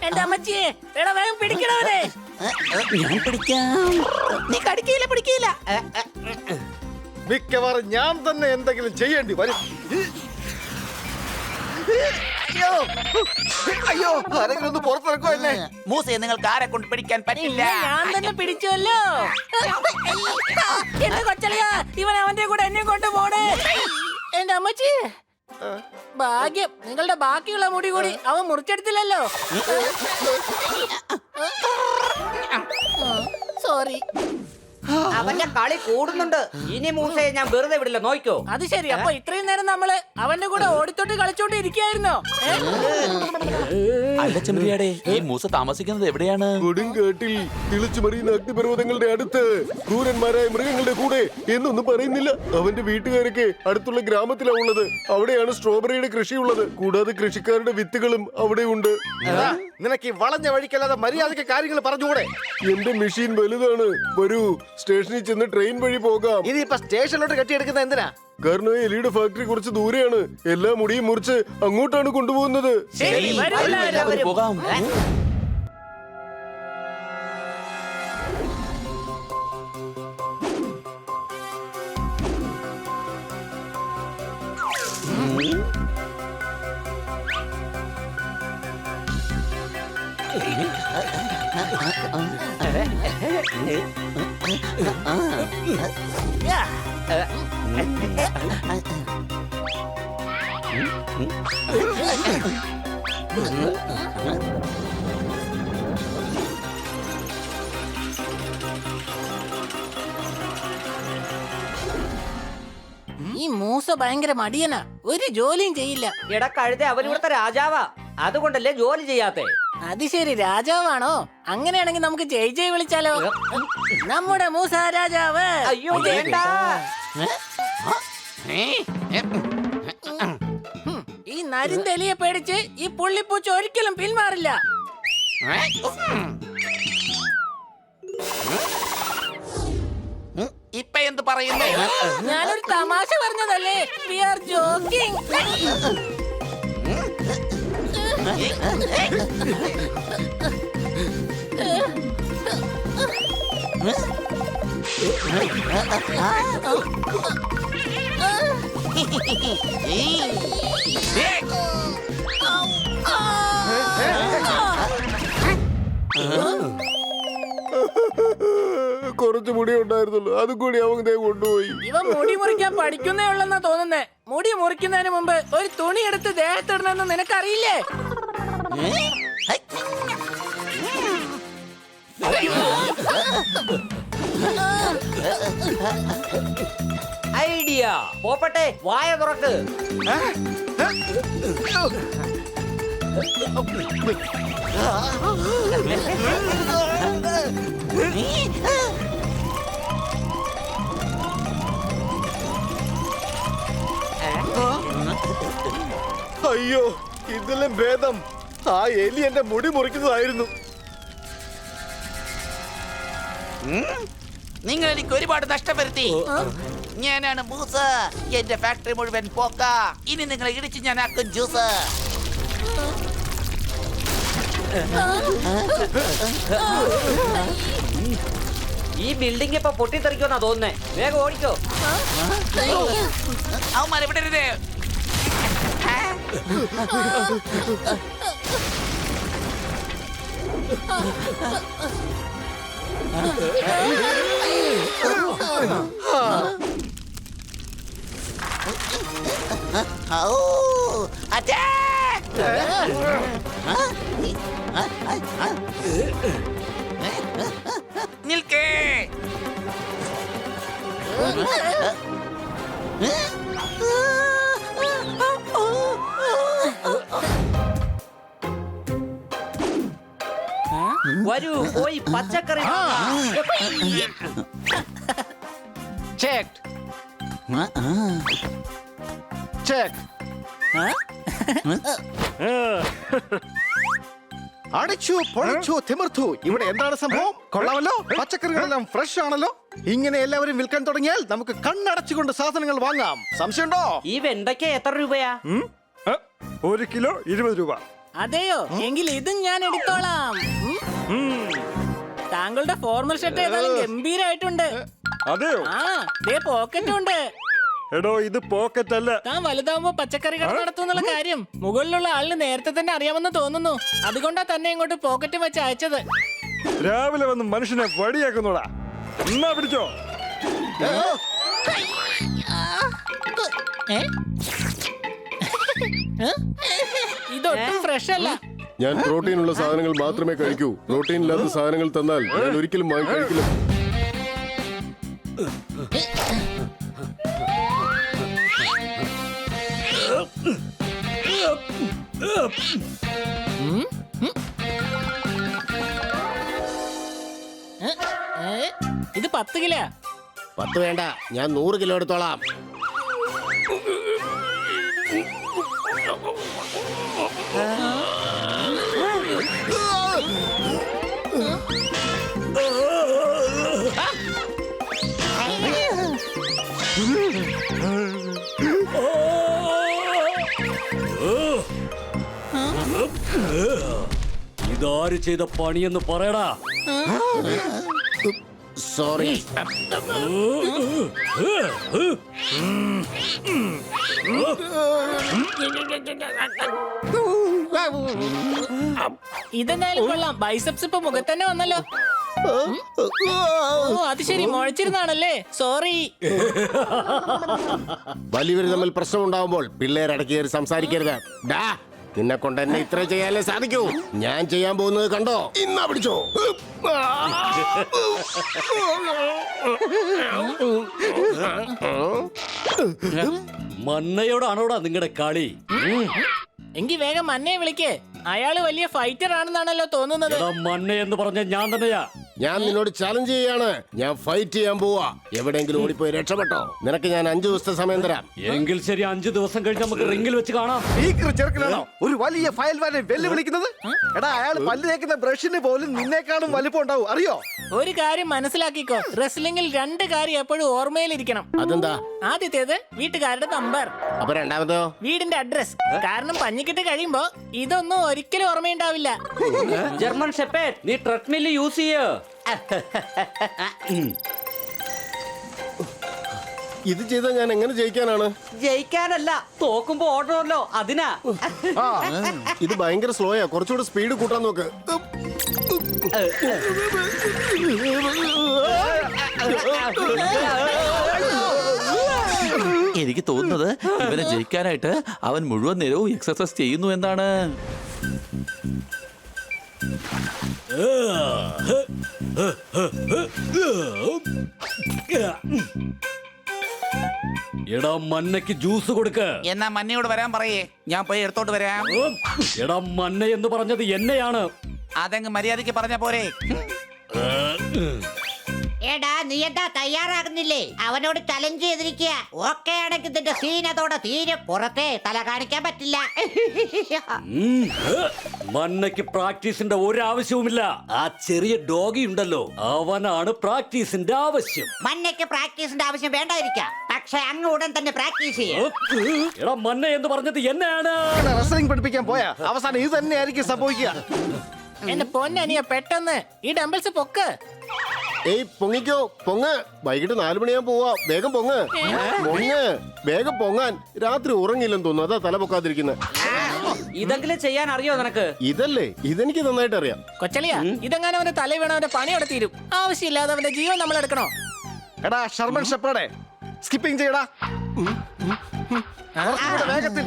എന്റെ അമ്മച്ചിയെ, എടാ വേഗം പിടിക്കണവനെ. ഞാൻ പിടിക്കാം. നീ കടിക്കില്ല, പിടിക്കില്ല. മിക്കവാറും ഞാൻ തന്നെ എന്തെങ്കിലും ചെയ്യേണ്ടി വരും. അയ്യോ, അയ്യോ, ആരെങ്കിലും ഒന്ന് പുറത്തിറക്കോ എന്നെ. മൂസയെ നിങ്ങൾക്ക് ആരെ കൊണ്ട് പിടിക്കാൻ പറ്റില്ല. ഞാൻ തന്നെ പിടിച്ചുവല്ലോ. എന്റെ കൊച്ചളിയാ, ഇവൻ അവന്റെ കൂടെ എന്നെ കൊണ്ട് പോണേ. എന്റെ അമ്മച്ചി, ഭാഗ്യം നിങ്ങളുടെ ബാക്കിയുള്ള മുടി കൂടി അവൻ മുറിച്ചെടുത്തില്ലല്ലോ. സോറി. അവന്റെ കളി കൂടുന്നുണ്ട്. ഇനി മൂസയെ ഞാൻ വെറുതെ വിടില്ല, നോക്കോ. അത് ശരി. അപ്പൊ ഇത്രയും നേരം നമ്മള് അവന്റെ കൂടെ ഓടിത്തൊട്ട് കളിച്ചോണ്ട് ഇരിക്കായിരുന്നോ? അല്ല ചെമ്മരിയാടെ, ഈ മൂസ താമസിക്കുന്നത് എവിടെയാണ്? കൊടുങ്കാട്ടിൽ തിളിച്ചുമറിയുന്ന അഗ്നിപർവ്വതങ്ങളുടെ അടുത്ത് ക്രൂരന്മാരായ മൃഗങ്ങളുടെ കൂടെ എന്നൊന്നും പറയുന്നില്ല. അവന്റെ വീട്ടുകാരൊക്കെ അടുത്തുള്ള ഗ്രാമത്തിലാ ഉള്ളത്. അവിടെയാണ് സ്ട്രോബെറിയുടെ കൃഷിയുള്ളത്. കൂടാതെ കൃഷിക്കാരുടെ വിത്തുകളും അവിടെ ഉണ്ട്. നിനക്ക് ഈ വളഞ്ഞ വഴിക്കല്ലാതെ മര്യാദക്ക് കാര്യങ്ങൾ പറഞ്ഞുകൂടെ? എന്റെ മെഷീൻ വലുതാണ്. വരൂ, സ്റ്റേഷനിൽ ചെന്ന് ട്രെയിൻ വഴി പോകാം. ഇതിപ്പോ സ്റ്റേഷനിലോട്ട് കെട്ടിയെടുക്കുന്ന എന്തിനാ? കാരണം എലിയുടെ ഫാക്ടറി കുറച്ച് ദൂരെയാണ്. എല്ലാ മുടിയും മുറിച്ച് അങ്ങോട്ടാണ് കൊണ്ടുപോകുന്നത്. ശരി, വരൂ എല്ലാവരും. പോകാം. ഈ മൂസ ഭയങ്കര മടിയനാ, ഒരു ജോലിയും ചെയ്യില്ല. ഇടക്കഴുതെ അവൻ ഇവിടുത്തെ രാജാവാ, അതുകൊണ്ടല്ലേ ജോലി ചെയ്യാത്തെ. അത് ശരി, രാജാവാണോ? അങ്ങനെയാണെങ്കിൽ നമുക്ക് ജയ് ജയ് വിളിച്ചാലോ? നമ്മുടെ മൂസ രാജാവ്. അയ്യോ വേണ്ട. ഈ നരിന്തലിയെ പേടിച്ച് ഈ പുള്ളിപ്പൂച്ച ഒരിക്കലും പിന്മാറില്ല. ഇപ്പൊ എന്ത് പറയുന്നു? ഞാനൊരു തമാശ പറഞ്ഞതല്ലേ. We are joking. കുറച്ച് മുടി ഉണ്ടായിരുന്നല്ലോ, അതും കൂടി അവൻ കൊണ്ടുപോയി. ഇവൻ മുടി മുറിക്കാൻ പഠിക്കുന്നേ ഉള്ളെന്നാ തോന്നുന്നേ. മുടി മുറിക്കുന്നതിന് മുമ്പ് ഒരു തുണി എടുത്ത് ദേഹത്തിടണമെന്ന് നിനക്കറിയില്ലേ? ഐഡിയ. പോപ്പട്ടെ, വായ തുറക്ക്. അയ്യോ, ഇതിലും ഭേദം ആ എലി എന്റെ മുടി മുറിക്കുന്നതായിരുന്നു. നിങ്ങൾ എനിക്ക് ഒരുപാട് നഷ്ടം വരുത്തി. ഞാനാണ് മൂസ. എന്റെ ഫാക്ടറി മുഴുവൻ പോക്ക. ഇനി നിങ്ങളെ ഇടിച്ച് ഞാൻ ആക്കും ജ്യൂസ്. ഈ ബിൽഡിംഗ് ഇപ്പൊ പൊട്ടിത്തെറിക്കുമെന്നാ തോന്നുന്നേ. വേഗം ഓടിക്കോ. അവന്മാരെ വിടരുത്. നിൽക്കേ. വരൂ പോയി പച്ചക്കറി വാങ്ങാം. Check check. അടിച്ചു പൊളിച്ചു തിമിർത്തു. ഇവിടെ എന്താണ് സംഭവം? കൊള്ളാമല്ലോ, പച്ചക്കറികളെല്ലാം ഫ്രഷ് ആണല്ലോ. ഇങ്ങനെ എല്ലാവരും വിൽക്കാൻ തുടങ്ങിയാൽ നമുക്ക് കണ്ണടച്ചുകൊണ്ട് സാധനങ്ങൾ വാങ്ങാം. സംശയമുണ്ടോ? ഈ വെണ്ടയ്ക്ക എത്ര രൂപയാ? 1 കിലോ 20 രൂപ. അതെയോ? എങ്കിൽ ഇതും ഞാൻ എടുത്തോളാം. താങ്കളുടെ ഫോർമൽ ഷർട്ട് ഏതായാലും ഗംഭീരായിട്ടുണ്ട്. അതെയോ? ആ, ദേ പോക്കറ്റും ഉണ്ട്. എടോ ഇത് പോക്കറ്റ് അല്ല. താൻ വലുതാവുമ്പോ പച്ചക്കറി കട നടത്തുന്നുള്ള കാര്യം മുകളിലുള്ള ആളിന് നേരത്തെ തന്നെ അറിയാമെന്ന് തോന്നുന്നു. അതുകൊണ്ടാ തന്നെ ഇങ്ങോട്ട് പോക്കറ്റ് വെച്ച് അയച്ചത്. രാവിലെ വന്ന് മനുഷ്യനെ വടിയാക്കുന്നോടാ. എന്നാ പിടിച്ചോ. ഏ? ഇതൊട്ടും ഫ്രഷ് അല്ല. ഞാൻ പ്രോട്ടീൻ ഉള്ള സാധനങ്ങൾ മാത്രമേ കഴിക്കൂ. പ്രോട്ടീൻ ഇല്ലാത്ത സാധനങ്ങൾ തന്നാൽ ഞാൻ ഒരിക്കലും വാങ്ങി കഴിക്കില്ല. ഇത് 10 കിലോ. 10 വേണ്ട, ഞാൻ 100 കിലോ എടുത്തോളാം. ഇതാര് ചെയ്ത പണിയെന്ന് പറയടാ. സോറി. ഇതെന്തായാലും കൊള്ളാം. ബൈസെപ്സ് ഇപ്പൊ മുഖത്ത് തന്നെ വന്നല്ലോ. ഓ അത് ശരി, മുഴച്ചിരുന്നാണല്ലേ. സോറി. വലിയവര് തമ്മിൽ പ്രശ്നമുണ്ടാവുമ്പോൾ പിള്ളേരടക്കി കയറി സംസാരിക്കരുത്. ഡാ, നിന്നെ കൊണ്ട് എന്നെ ഇത്ര ചെയ്യാനേ സാധിക്കൂ. ഞാൻ ചെയ്യാൻ പോകുന്നത് കണ്ടോ? ഇന്നാ പിടിച്ചോ. മന്നയോടാണോടാ നിങ്ങളുടെ കളി? എങ്കി വേഗം മന്നയെ വിളിക്കേ. അയാള് വലിയ ഫൈറ്റർ ആണെന്നാണല്ലോ തോന്നുന്നത്. എടാ, മന്ന എന്ന് പറഞ്ഞ ഞാൻ തന്നെയാ. ഞാൻ നിന്നോട് ചാലഞ്ച് ചെയ്യാണ്. ഞാൻ ഫൈറ്റ് ചെയ്യാൻ പോവാ. എവിടെയെങ്കിലും ഓടിപ്പോയി രക്ഷപ്പെട്ടോ. നിനക്ക് ഞാൻ 5 ദിവസത്തെ സമയം തരാം. എങ്കിൽ ശരി, 5 ദിവസം കഴിഞ്ഞ് നമുക്ക് റിംഗിൽ വെച്ച് കാണാം. ചെറുക്കനാണോ ഒരു വലിയ ഫയൽവാനെ വെല്ലുവിളിക്കുന്നത്? എടാ, അയാൾ പല്ല് തേക്കുന്ന ബ്രഷിന് പോലും നിന്നേക്കാളും വലിപ്പം ഉണ്ടാവും, അറിയോ? ഒരു കാര്യം മനസ്സിലാക്കിക്കോ, റെസ്ലിംഗിൽ 2 കാര്യം എപ്പോഴും ഓർമ്മയിലിരിക്കണം. അതെന്താ? ആദ്യത്തേത് വീട്ടുകാരുടെ നമ്പർ, അപ്പൊ രണ്ടാമതോ? വീടിന്റെ അഡ്രസ്. കാരണം പഞ്ഞിക്കിട്ട് കഴിയുമ്പോ ഇതൊന്നും ഒരിക്കലും ഓർമ്മയുണ്ടാവില്ല. ജർമ്മൻ ഷെപ്പേർഡ്, നീ ട്രെഡ്മില്ല് യൂസ് ചെയ്യ്. ഇത് ചെയ്താൽ ഞാൻ എങ്ങനെ ജയിക്കാനാണ്? ജയിക്കാനല്ല, തോക്കുമ്പോ ഓടണമല്ലോ, അതിനാ. ആ, ഇത് ഭയങ്കര സ്ലോയാ. കുറച്ചുകൂടെ സ്പീഡ് കൂട്ടാൻ നോക്ക്. എനിക്ക് തോന്നുന്നത് ഇവനെ ജയിക്കാനായിട്ട് അവൻ മുഴുവൻ നേരവും എക്സസൈസ് ചെയ്യുന്നു എന്നാണ്. എടാ, മന്നയ്ക്ക് ജ്യൂസ് കൊടുക്ക. എന്നാ മന്നയോട് വരാൻ പറയേ, ഞാൻ പോയി എടുത്തോട്ട് വരാം. എടാ, മന്ന എന്ന് പറഞ്ഞത് എന്നെയാണ്. അതങ്ങ് മര്യാദക്ക് പറഞ്ഞ പോരെ. എടാ, നീ എന്താ തയ്യാറാകുന്നില്ലേ? അവനോട് ചലഞ്ച് ചെയ്തിരിക്കുക. ഓക്കെ ആണെങ്കിൽ ഇതിന്റെ സീൻ അതോടെ തീരെ പുറത്തെ തല കാണിക്കാൻ പറ്റില്ല. മന്നയ്ക്ക് പ്രാക്ടീസിന്റെ ഒരാവശ്യവുമില്ല. ആ ചെറിയ ഡോഗി ഉണ്ടല്ലോ, അവനാണ് പ്രാക്ടീസിന്റെ ആവശ്യം. മന്നയ്ക്ക് പ്രാക്ടീസിന്റെ ആവശ്യം വേണ്ടായിരിക്കാം, പക്ഷെ അങ്ങ് ഉടൻ തന്നെ പ്രാക്ടീസ് ചെയ്യും. എടാ, മന്ന എന്ന് പറഞ്ഞത് എന്നെയാണ്. റെസ്ലിംഗ് പഠിപ്പിക്കാൻ പോയാ അവസാനം ഇത് തന്നെയായിരിക്കും സംഭവിക്കുക. എന്റെ പൊന്നനിയ, പെട്ടെന്ന് ഈ ഡംബിൾസ് പൊക്ക്. ഏയ് പൊങ്ങിക്കോ, പൊങ്ങ്. വൈകിട്ട് 4 മണിയാൻ പോവാ. വേഗം പൊങ്ങ്. വേഗം പൊങ്ങാൻ. രാത്രി ഉറങ്ങില്ലെന്ന് തോന്നുന്നു, അതാ തല പൊക്കാതിരിക്കുന്നത്. ഇതെങ്കിലും ചെയ്യാൻ അറിയോ നിനക്ക്? ഇതല്ലേ, ഇതെനിക്ക് നന്നായിട്ട് അറിയാം. കൊച്ചളിയാ, ഇതെങ്ങനെ അവന്റെ തലയിൽ വീണ അവന്റെ പണി അവിടെ തീരും. ആവശ്യമില്ലാതെ അവന്റെ ജീവൻ നമ്മൾ എടുക്കണോ? എടാ ഷർമൻ ഷെപ്പേർഡേ, സ്കിപ്പിംഗ് ചെയ്യടാ. കുറച്ചുകൂടെ വേഗത്തിൽ.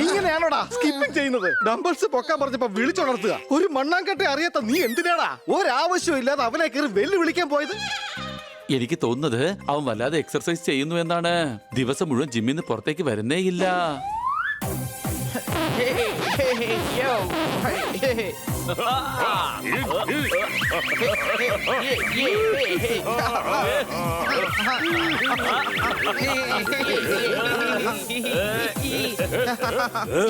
ഇങ്ങനെയാണോടാ സ്കിപ്പിംഗ് ചെയ്യുന്നത്? ഡംബിൾസ് പൊക്കാൻ പറഞ്ഞപ്പോ വിളിച്ചുണർത്തുക. ഒരു മണ്ണാങ്കട്ടെ അറിയാത്ത നീ എന്തിനാടാ ഒരാവശ്യവും ഇല്ലാതെ അവനെ കയറി വെല്ലുവിളിക്കാൻ പോയത്? എനിക്ക് തോന്നുന്നത് അവൻ വല്ലാതെ എക്സർസൈസ് ചെയ്യുന്നു എന്നാണ്. ദിവസം മുഴുവൻ ജിമ്മിൽ നിന്ന് പുറത്തേക്ക് വരുന്നേ ഇല്ല.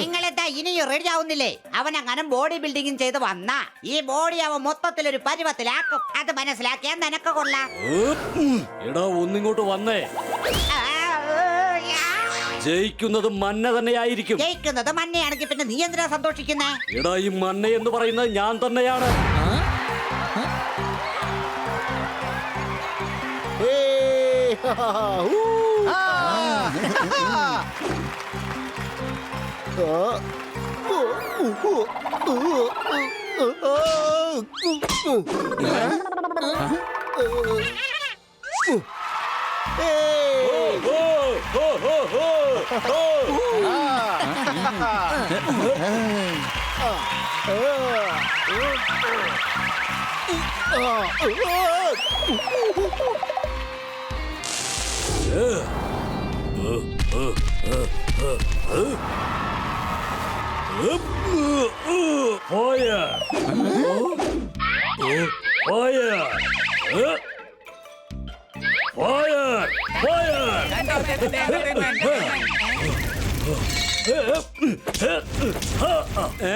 നിങ്ങളെന്താ ഇനിയും റെഡി ആവുന്നില്ലേ? അവൻ അങ്ങനെ ബോഡി ബിൽഡിംഗും ചെയ്ത് വന്ന ഈ ബോഡി അവൻ മൊത്തത്തിലൊരു പരുവത്തിലാക്കും. അത് മനസ്സിലാക്കിയാൽ നിനക്ക് കൊള്ളാം. എടാ ഒന്നിങ്ങോട്ട് വന്നേ. ജയിക്കുന്നത് മന്ന തന്നെയായിരിക്കും. ജയിക്കുന്നത് മന്നയാണെങ്കിൽ പിന്നെ നീ എന്തിനാ സന്തോഷിക്കുന്നേ? എടാ ഈ മന്ന എന്ന് പറയുന്നത് ഞാൻ തന്നെയാണ്.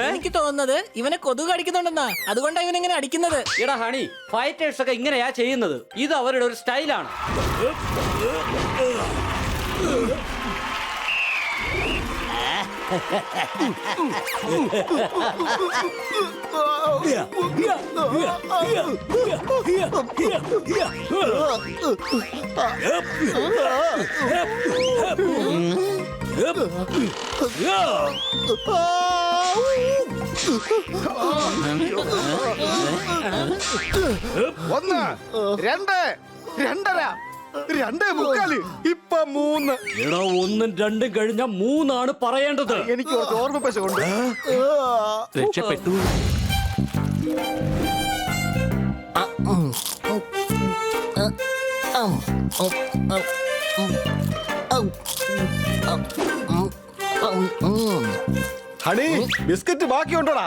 എനിക്ക് തോന്നുന്നത് ഇവനെ കൊതുക് അടിക്കുന്നുണ്ടെന്നാ. അതുകൊണ്ടാണ് ഇവനെങ്ങനെ അടിക്കുന്നത്. എടാ ഹണി, ഫൈറ്റേഴ്സ് ഒക്കെ ഇങ്ങനെയാ ചെയ്യുന്നത്. ഇത് അവരുടെ ഒരു സ്റ്റൈലാണ്. ഒന്ന്, രണ്ട്, രണ്ടര, 2:45, ഇപ്പൊ 3. എടാ 1ഉം 2ഉം കഴിഞ്ഞ 3ആണ് പറയേണ്ടത്. എനിക്ക് ഓർമ്മ പശ കൊണ്ട് രക്ഷപ്പെട്ടു. ഹണി, ബിസ്ക്കറ്റ് ബാക്കിയുണ്ടോടാ?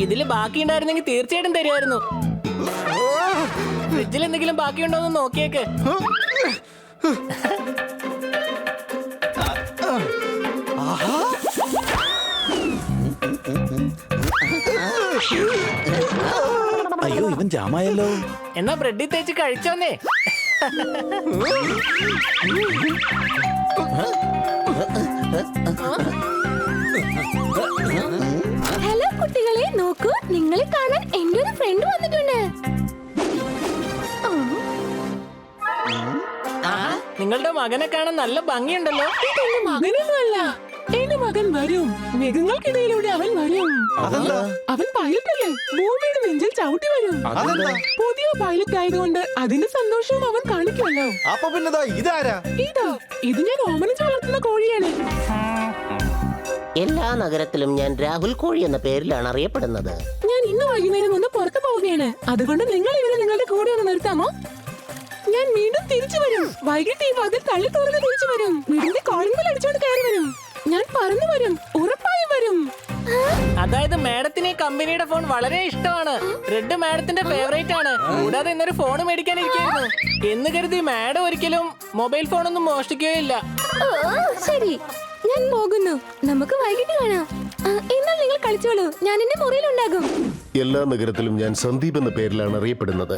ഇതില് ബാക്കി ഉണ്ടായിരുന്നെങ്കിൽ തീർച്ചയായിട്ടും തരുമായിരുന്നു. ഫ്രിഡ്ജിൽ എന്തെങ്കിലും ബാക്കിയുണ്ടോന്ന് നോക്കിയേക്ക്. അയ്യോ, ഇവൻ ജാമായല്ലോ. എന്നാ ബ്രെഡിൽ തേച്ച് കഴിച്ചോന്നേ. ഹലോ കുട്ടികളെ, നോക്കൂ, നിങ്ങളെ കാണാൻ എന്റെ ഒരു ഫ്രണ്ട് വന്നിട്ടുണ്ട്. നിങ്ങളുടെ മകനെ കാണാൻ നല്ല ഭംഗിയുണ്ടല്ലോ. ഇതെന്റെ മകനൊന്നുമല്ല, എന്റെ മകൻ വരും. മേഘങ്ങൾക്കിടയിലൂടെ അവൻ വരും. അവൻ പൈലറ്റല്ലേ, ഭൂമിയുടെ നെഞ്ചിൽ ചവിട്ടി വരും. പുതിയ പൈലറ്റ് ആയതുകൊണ്ട് അതിന്റെ സന്തോഷവും അവൻ കാണിക്കുമല്ലോ. അപ്പൊ പിന്നെ ഇതാരാ? ഇത് ഞാൻ ഓമനിച്ച് വളർത്തുന്ന കോഴിയാണ്. എല്ലാ നഗരത്തിലും ഞാൻ രാഹുൽ കോഴി എന്ന പേരിലാണ് അറിയപ്പെടുന്നത്. ഞാൻ ഇന്ന് വൈകുന്നേരം ഒന്ന് പുറത്തു പോവുകയാണ്. അതുകൊണ്ട് നിങ്ങൾ ഇവരെ നിങ്ങളുടെ കൂടെ ഒന്ന് നിർത്താമോ? ഞാൻ വീണ്ടും തിരിച്ചു വരും. വൈകിട്ട് ഈ വാതിൽ തള്ളി തുറന്ന് തിരിച്ചു വരും. വീടിന്റെ കോളിംഗ് ബെൽ അടിച്ചോണ്ട് കയറി വരും. ഞാൻ പറന്നു വരും, ഉറപ്പായും വരും. അതായത് മാഡത്തിന് ഈ കമ്പനിയുടെ ഫോൺ വളരെ ഇഷ്ടമാണ്. റെഡ് മാഡത്തിന്റെ ഫേവറേറ്റ് ആണ്. കൂടാതെ ഇന്നൊരു ഫോൺ മേടിക്കാനിരിക്കുന്നു എന്ന് കരുതി മാഡം ഒരിക്കലും മൊബൈൽ ഫോണൊന്നും മോഷ്ടിക്കുകയില്ല. ശരി, ഞാൻ പോകുന്നു. നമുക്ക് വൈകിട്ട് കാണാം. എന്നാൽ നിങ്ങൾ കളിച്ചോളൂ, ഞാൻ എന്റെ മുറിയിലുണ്ടാകും. എല്ലാ നഗരത്തിലും ഞാൻ സന്ദീപ് എന്ന പേരിലാണ് അറിയപ്പെടുന്നത്.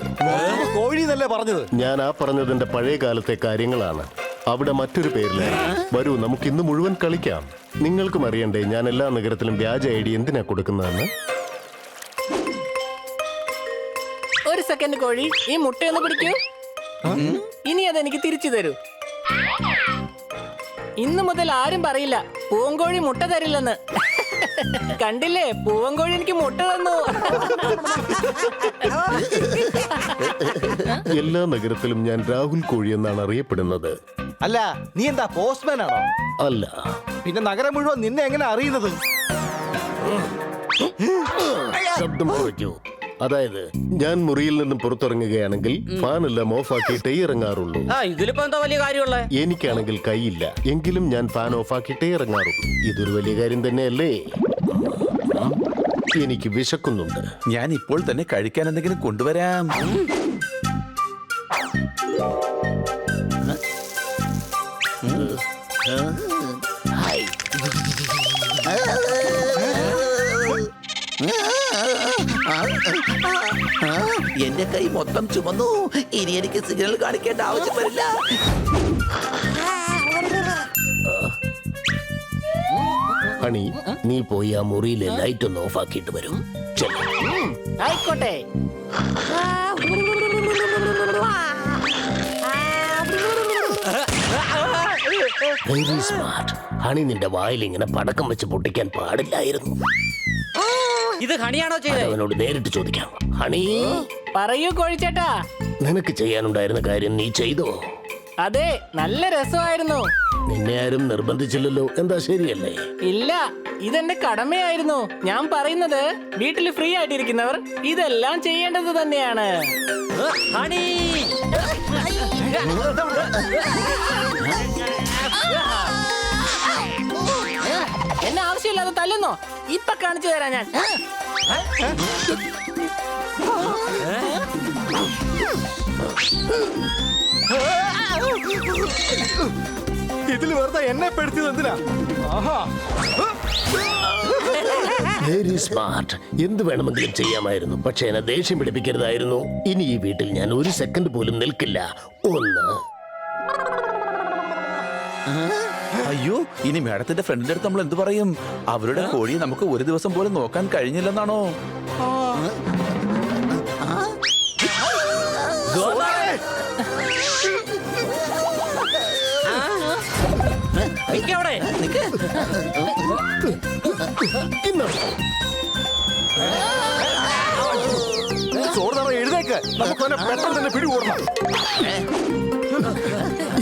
കോഴി എന്നല്ലേ പറഞ്ഞത്? ഞാൻ ആ പറഞ്ഞതിന്റെ പഴയ കാലത്തെ കാര്യങ്ങളാണ്. അവിടെ മറ്റൊരു പേരിലായി. വരൂ നമുക്ക് ഇന്ന് മുഴുവൻ കളിക്കാം. നിങ്ങൾക്കും അറിയണ്ടേ ഞാൻ എല്ലാ നഗരത്തിലും വ്യാജ ഐ ഡി എന്തിനാ കൊടുക്കുന്നതെന്ന്? ഒരു സെക്കൻഡ് കോഴി, ഈ മുട്ടയൊന്ന് പിടിക്കൂ. ഇനി അതെനിക്ക് തിരിച്ചു തരൂ. ഇന്നു മുതൽ ആരും പറയില്ല പൂവൻകോഴി മുട്ട തരില്ലെന്ന്. കണ്ടില്ലേ, പൂവൻകോഴി എനിക്ക് മുട്ട തന്നു. എല്ലാ നഗരത്തിലും ഞാൻ രാഹുൽ കോഴി എന്നാണ് അറിയപ്പെടുന്നത്. അല്ല, നീ എന്താ പോസ്റ്റ്മാൻ ആണോ? അല്ല, പിന്നെ നഗരം മുഴുവൻ നിന്നെ എങ്ങനെ അറിയുന്നത്? ശബ്ദം കുറയ്ക്കൂ. അതായത് ഞാൻ മുറിയിൽ നിന്നും പുറത്തിറങ്ങുകയാണെങ്കിൽ ഫാൻ എല്ലാം ഓഫ് ആക്കിയിട്ടേ ഇറങ്ങാറുള്ളൂ. ഇതിലിപ്പോ എന്താ വലിയ കാര്യമുള്ള? എനിക്കാണെങ്കിൽ കൈയില്ല, എങ്കിലും ഞാൻ ഫാൻ ഓഫ് ആക്കിയിട്ടേ ഇറങ്ങാറുള്ളൂ. ഇതൊരു വലിയ കാര്യം തന്നെയല്ലേ? എനിക്ക് വിശക്കുന്നുണ്ട്. ഞാൻ ഇപ്പോൾ തന്നെ കഴിക്കാൻ എന്തെങ്കിലും കൊണ്ടുവരാം. എന്റെ കൈ മൊത്തം ചുമന്നു. ഇനി എനിക്ക് സിഗ്നൽ കാണിക്കേണ്ട ആവശ്യം വരില്ല. ഹണി, നീ പോയി ആ മുറിയിലെ ലൈറ്റ് ഒന്ന് ഓഫ് ആക്കിയിട്ട് വരും. ആയിക്കോട്ടെ. Very smart. ഹണി, നിന്റെ വായിൽ ഇങ്ങനെ പടക്കം വെച്ച് പൊട്ടിക്കാൻ പാടില്ലായിരുന്നു. ഇത് ഹണിയാണോ ചെയ്തത്? അവനോട് നേരിട്ട് ചോദിക്കാം. ഹണി, പറയൂ കോഴിച്ചേട്ടാ. നിനക്ക് ചെയ്യാനുണ്ടായിരുന്ന കാര്യം നീ ചെയ്തോ? അതെ, നല്ല രസമായിരുന്നു. നിന്നെ ആരും നിർബന്ധിച്ചില്ലല്ലോ. എന്താ, ശരിയല്ലേ? ഇല്ല, ഇതെന്റെ കടമയായിരുന്നു. ഞാൻ പറയുന്നത്, വീട്ടിൽ ഫ്രീ ആയിട്ടിരിക്കുന്നവർ ഇതെല്ലാം ചെയ്യേണ്ടത് തന്നെയാണ്. ഹണി, എന്നെ ആവശ്യമില്ലാതെ തല്ലുന്നോ? ഇപ്പൊ കാണിച്ചു തരാം ഞാൻ. ഇതിൽ വെറുതെ എന്നെ പെടുത്തിയത് എന്തിനാ? ആഹാ, വെരി സ്മാർട്ട്. എന്ത് വേണമെങ്കിലും ചെയ്യാമായിരുന്നു, പക്ഷെ എന്നെ ദേഷ്യം പിടിപ്പിക്കരുതായിരുന്നു. ഇനി ഈ വീട്ടിൽ ഞാൻ ഒരു സെക്കൻഡ് പോലും നിൽക്കില്ല. ഒന്ന്. അയ്യോ, ഇനി മേഡത്തിന്റെ ഫ്രണ്ടിന്റെ അടുത്ത് നമ്മൾ എന്ത് പറയും? അവരുടെ കോഴിയെ നമുക്ക് ഒരു ദിവസം പോലും നോക്കാൻ കഴിഞ്ഞില്ലെന്നാണോ? അവിടെ ചോറ് എഴുതേക്ക്. നമുക്ക് അവനെ പെട്ടെന്ന് തന്നെ പിടികൂടണം.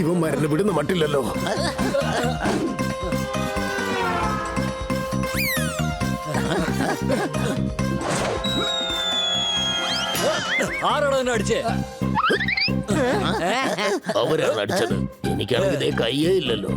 ഇവൻ മരണം വിടുന്ന മട്ടില്ലല്ലോ. ആരാണോ എന്നെ അടിച്ചേ? അവരാണ് അടിച്ചത്. എനിക്കാണെങ്കിൽ ഇതേ കയ്യേ ഇല്ലല്ലോ.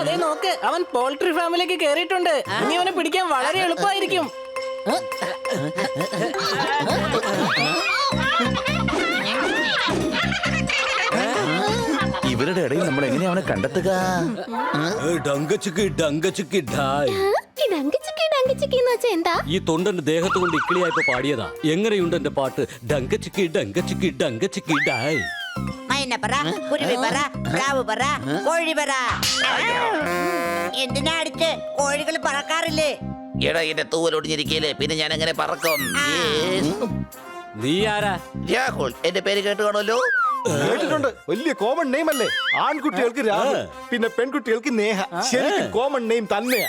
ദേ നോക്ക്, അവൻ പോൾട്രി ഫാമിലേക്ക് കേറിയിട്ടുണ്ട്. ഇനി അവനെ പിടിക്കാൻ വളരെ എളുപ്പമായിരിക്കും. ഇവരുടെ ഇടയിൽ നമ്മൾ എങ്ങനെയാ അവനെ കണ്ടെത്തുക? ഈ തൊണ്ടന്റെ ദേഹത്ത് കൊണ്ട് ഇക്കിളിയായപ്പോ പാടിയതാ. എങ്ങനെയുണ്ട് എന്റെ പാട്ട്? ഡങ്കച്ചിക്കി ഡങ്കച്ചിക്കി ഡങ്കച്ചിക്കി ഡായ്. മൈന പറ, കുരുവി പറ, പ്രാവ് പറ, കോഴി പറ. എന്തിനാ അടിച്ച്? കോഴികൾ പറക്കാറില്ലേ? എടാ, എന്റെ തൂവലൊടിഞ്ഞിരിക്കല്ലേ, പിന്നെ ഞാൻ എങ്ങനെ പറക്കും? നീ ആരാ? രാഹുൽ, എന്റെ പേര് കേട്ട് കാണുമല്ലോ. കേട്ടിട്ടുണ്ട്. വലിയ കോമൺ നെയിം അല്ലേ? ആൺകുട്ടികൾക്ക് രാഹുൽ, പിന്നെ പെൺകുട്ടികൾക്ക് നേഹ. ശരിക്കും കോമൺ നെയിം തന്നെയാ.